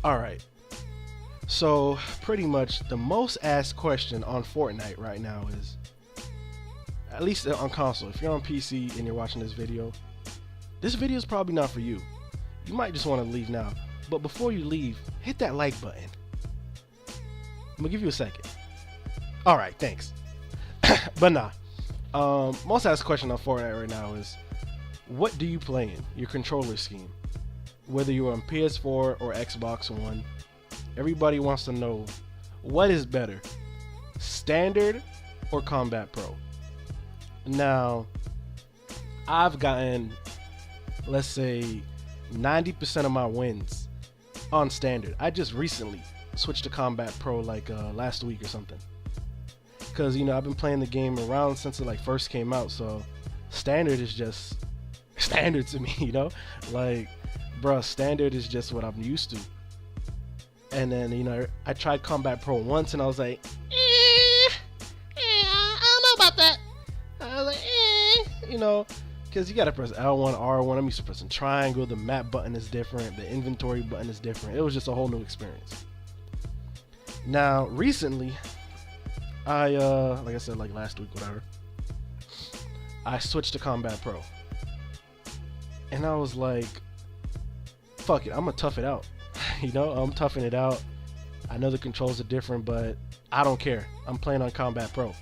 Alright, so pretty much the most asked question on Fortnite right now is, at least on console, if you're on PC and you're watching this video is probably not for you. You might just want to leave now. But before you leave, hit that like button. I'm gonna give you a second. Alright, thanks. But nah. Most asked question on Fortnite right now is, what do you play in? Your controller scheme. Whether you're on PS4 or Xbox One, everybody wants to know, what is better, Standard or Combat Pro? Now, I've gotten, let's say, 90% of my wins on Standard. I just recently switched to Combat Pro like last week or something. Because, you know, I've been playing the game around since it like first came out, so Standard is just Standard to me, you know? Like, bruh, Standard is just what I'm used to. And then, you know, I tried Combat Pro once and I was like, I don't know about that. I was like, you know, because you gotta press L1, R1. I'm used to pressing triangle. The map button is different. The inventory button is different. It was just a whole new experience. Now, recently, like I said, like last week, whatever, I switched to Combat Pro. And I was like, fuck it, I'm gonna tough it out. You know, I'm toughing it out. I know the controls are different, but I don't care. I'm playing on Combat Pro.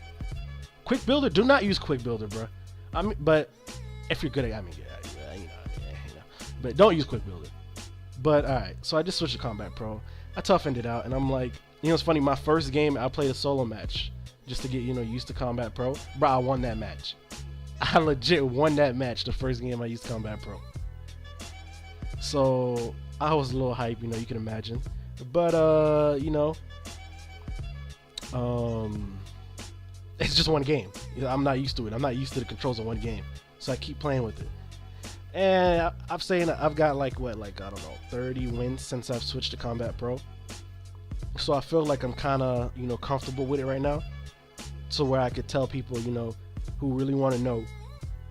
Quick Builder, do not use Quick Builder, bro. I mean, but if you're good at, you know, but don't use Quick Builder. But alright, so I just switched to Combat Pro. I toughened it out, and I'm like, you know, it's funny. My first game, I played a solo match just to get, you know, used to Combat Pro. Bro, I won that match. I legit won that match the first game I used Combat Pro. So I was a little hype, you know, you can imagine. But you know, it's just one game. You know, I'm not used to it. I'm not used to the controls of one game, so I keep playing with it. And I'm saying I've got like what, like I don't know, 30 wins since I've switched to Combat Pro. So I feel like I'm kind of, you know, comfortable with it right now, to where I could tell people, you know, who really want to know,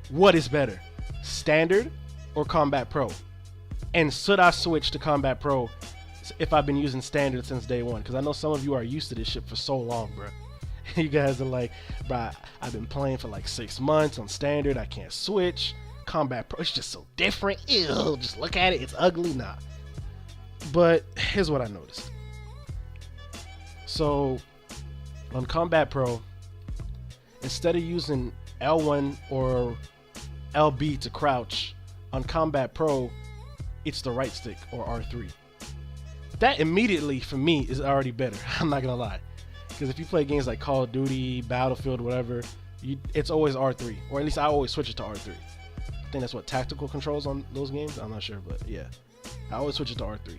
what is better, Standard or Combat Pro? And should I switch to Combat Pro if I've been using Standard since day one? Because I know some of you are used to this shit for so long, bro. You guys are like, bro, I've been playing for like 6 months on Standard. I can't switch. Combat Pro, it's just so different. Ew, just look at it. It's ugly. Nah. But here's what I noticed. So on Combat Pro, instead of using L1 or LB to crouch, on Combat Pro, it's the right stick or R3. That immediately, for me, is already better. I'm not gonna lie. Because if you play games like Call of Duty, Battlefield, whatever, it's always R3. Or at least I always switch it to R3. I think that's what tactical controls on those games. I'm not sure, but yeah. I always switch it to R3.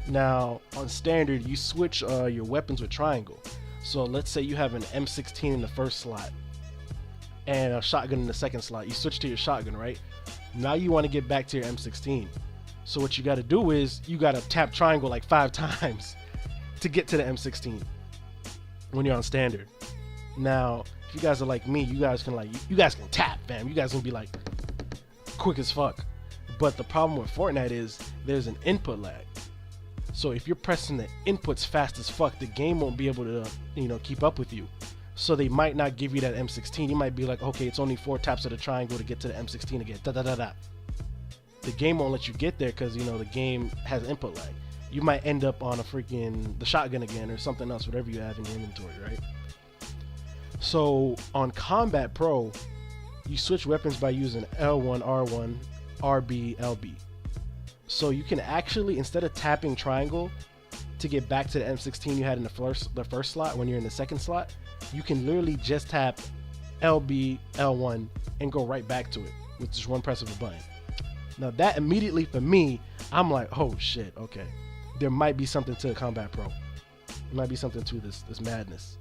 Now, on Standard, you switch your weapons with triangle. So let's say you have an M16 in the first slot and a shotgun in the second slot. You switch to your shotgun, right? Now you want to get back to your M16. So what you got to do is you got to tap triangle like 5 times to get to the M16 when you're on Standard. Now, if you guys are like me, you guys can tap, fam. You guys gonna be like quick as fuck. But the problem with Fortnite is there's an input lag. So if you're pressing the inputs fast as fuck, the game won't be able to, you know, keep up with you. So they might not give you that M16. You might be like, okay, it's only 4 taps of the triangle to get to the M16 again. Da da da da. The game won't let you get there because, you know, the game has input lag. You might end up on the shotgun again or something else, whatever you have in your inventory, right? So on Combat Pro, you switch weapons by using L1, R1, RB, LB. So you can actually, instead of tapping triangle to get back to the M16 you had in the first slot when you're in the second slot, you can literally just tap LB, L1 and go right back to it with just one press of a button. Now that immediately, for me, I'm like, oh shit, okay. There might be something to Combat Pro. There might be something to this madness.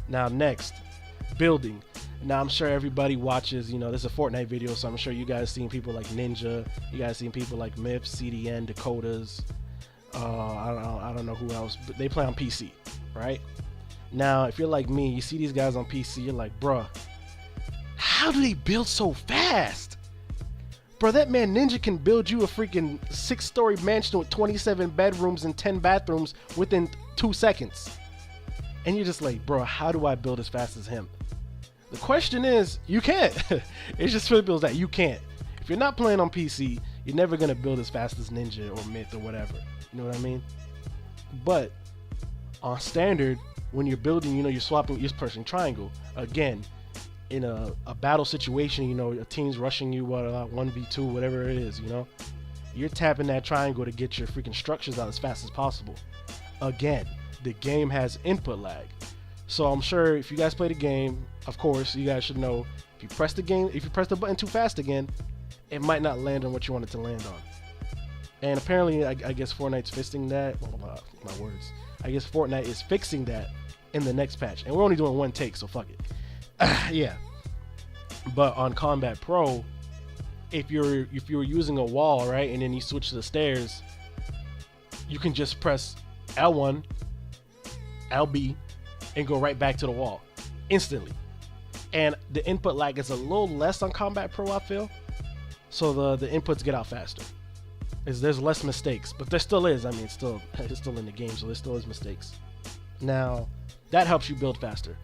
Now next, building. Now I'm sure everybody watches, you know, this is a Fortnite video, so I'm sure you guys seen people like Ninja, you guys seen people like Myth, CDN, Dakotas, I don't know who else, but they play on PC, right? Now, if you're like me, you see these guys on PC, you're like, bruh, how do they build so fast? Bro, that man Ninja can build you a freaking 6-story mansion with 27 bedrooms and 10 bathrooms within 2 seconds. And you're just like, bro, how do I build as fast as him? The question is, you can't. It's just simple as that. You can't. If you're not playing on PC, you're never going to build as fast as Ninja or Myth or whatever. You know what I mean? But on standard, when you're building, you know, you're swapping, you're pressing triangle. Again, in a battle situation, you know, a team's rushing you, 1v2, whatever it is, you know, you're tapping that triangle to get your freaking structures out as fast as possible. Again, the game has input lag. So I'm sure if you guys play the game, of course, you guys should know if you press the button too fast again, it might not land on what you want it to land on. And apparently, I guess Fortnite's fixing that. Oh, my words. I guess Fortnite is fixing that in the next patch. And we're only doing one take, so fuck it. Yeah. But on Combat Pro, if you're using a wall, right, and then you switch to the stairs, you can just press L1, LB, and go right back to the wall instantly. And the input lag is a little less on Combat Pro, I feel. So the inputs get out faster. There's less mistakes, but there still is. I mean, it's still in the game, so there still is mistakes. Now, that helps you build faster,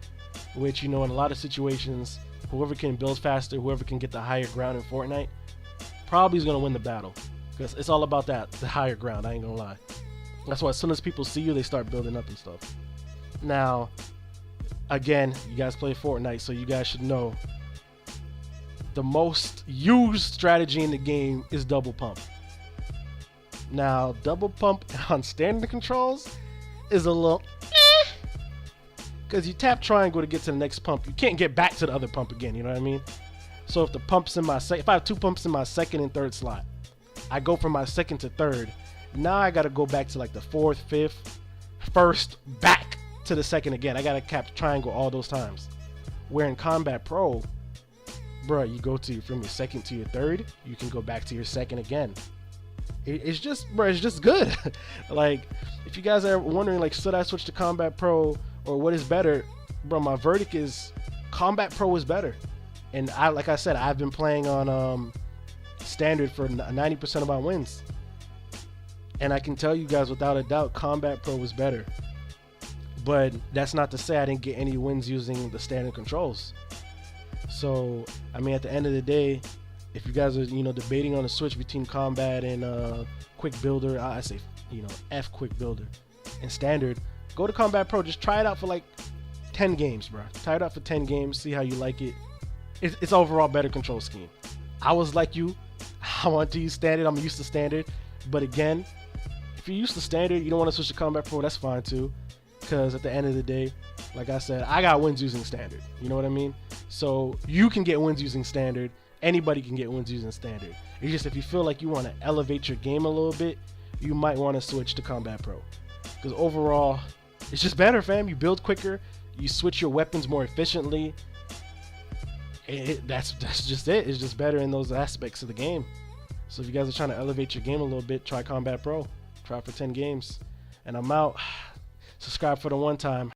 which, you know, in a lot of situations, whoever can build faster, whoever can get the higher ground in Fortnite, probably is going to win the battle, because it's all about that, the higher ground. I ain't gonna lie. That's why as soon as people see you, they start building up and stuff. Now, again, you guys play Fortnite, so you guys should know the most used strategy in the game is double pump. Now, double pump on standard controls is a little because you tap triangle to get to the next pump. You can't get back to the other pump again, you know what I mean? So if the pump's in my if I have 2 pumps in my second and third slot, I go from my second to third. Now I gotta go back to like the fourth, fifth, first, back to the second again. I gotta tap triangle all those times. Where in Combat Pro, bro, you go to from your second to your third, you can go back to your second again. It's just, bro, it's just good. Like, if you guys are wondering, like, should I switch to Combat Pro or what is better, bro, my verdict is Combat Pro is better. And like I said, I've been playing on standard for 90% of my wins, and I can tell you guys without a doubt, Combat Pro was better. But that's not to say I didn't get any wins using the standard controls. So, I mean, at the end of the day, if you guys are, you know, debating on a switch between combat and quick builder, I say, you know, F quick builder and standard, go to Combat Pro. Just try it out for like 10 games, bro. Try it out for 10 games, see how you like it. It's overall better control scheme. I was like you, I want to use standard. I'm used to standard, but again, if you're used to standard, you don't want to switch to Combat Pro, that's fine too, because at the end of the day, like I said, I got wins using standard. You know what I mean? So you can get wins using standard. Anybody can get wins using standard. It's just if you feel like you want to elevate your game a little bit, you might want to switch to Combat Pro, because overall, it's just better, fam. You build quicker, you switch your weapons more efficiently. That's just it. It's just better in those aspects of the game. So if you guys are trying to elevate your game a little bit, try Combat Pro. Try for 10 games. And I'm out. Subscribe for the one time.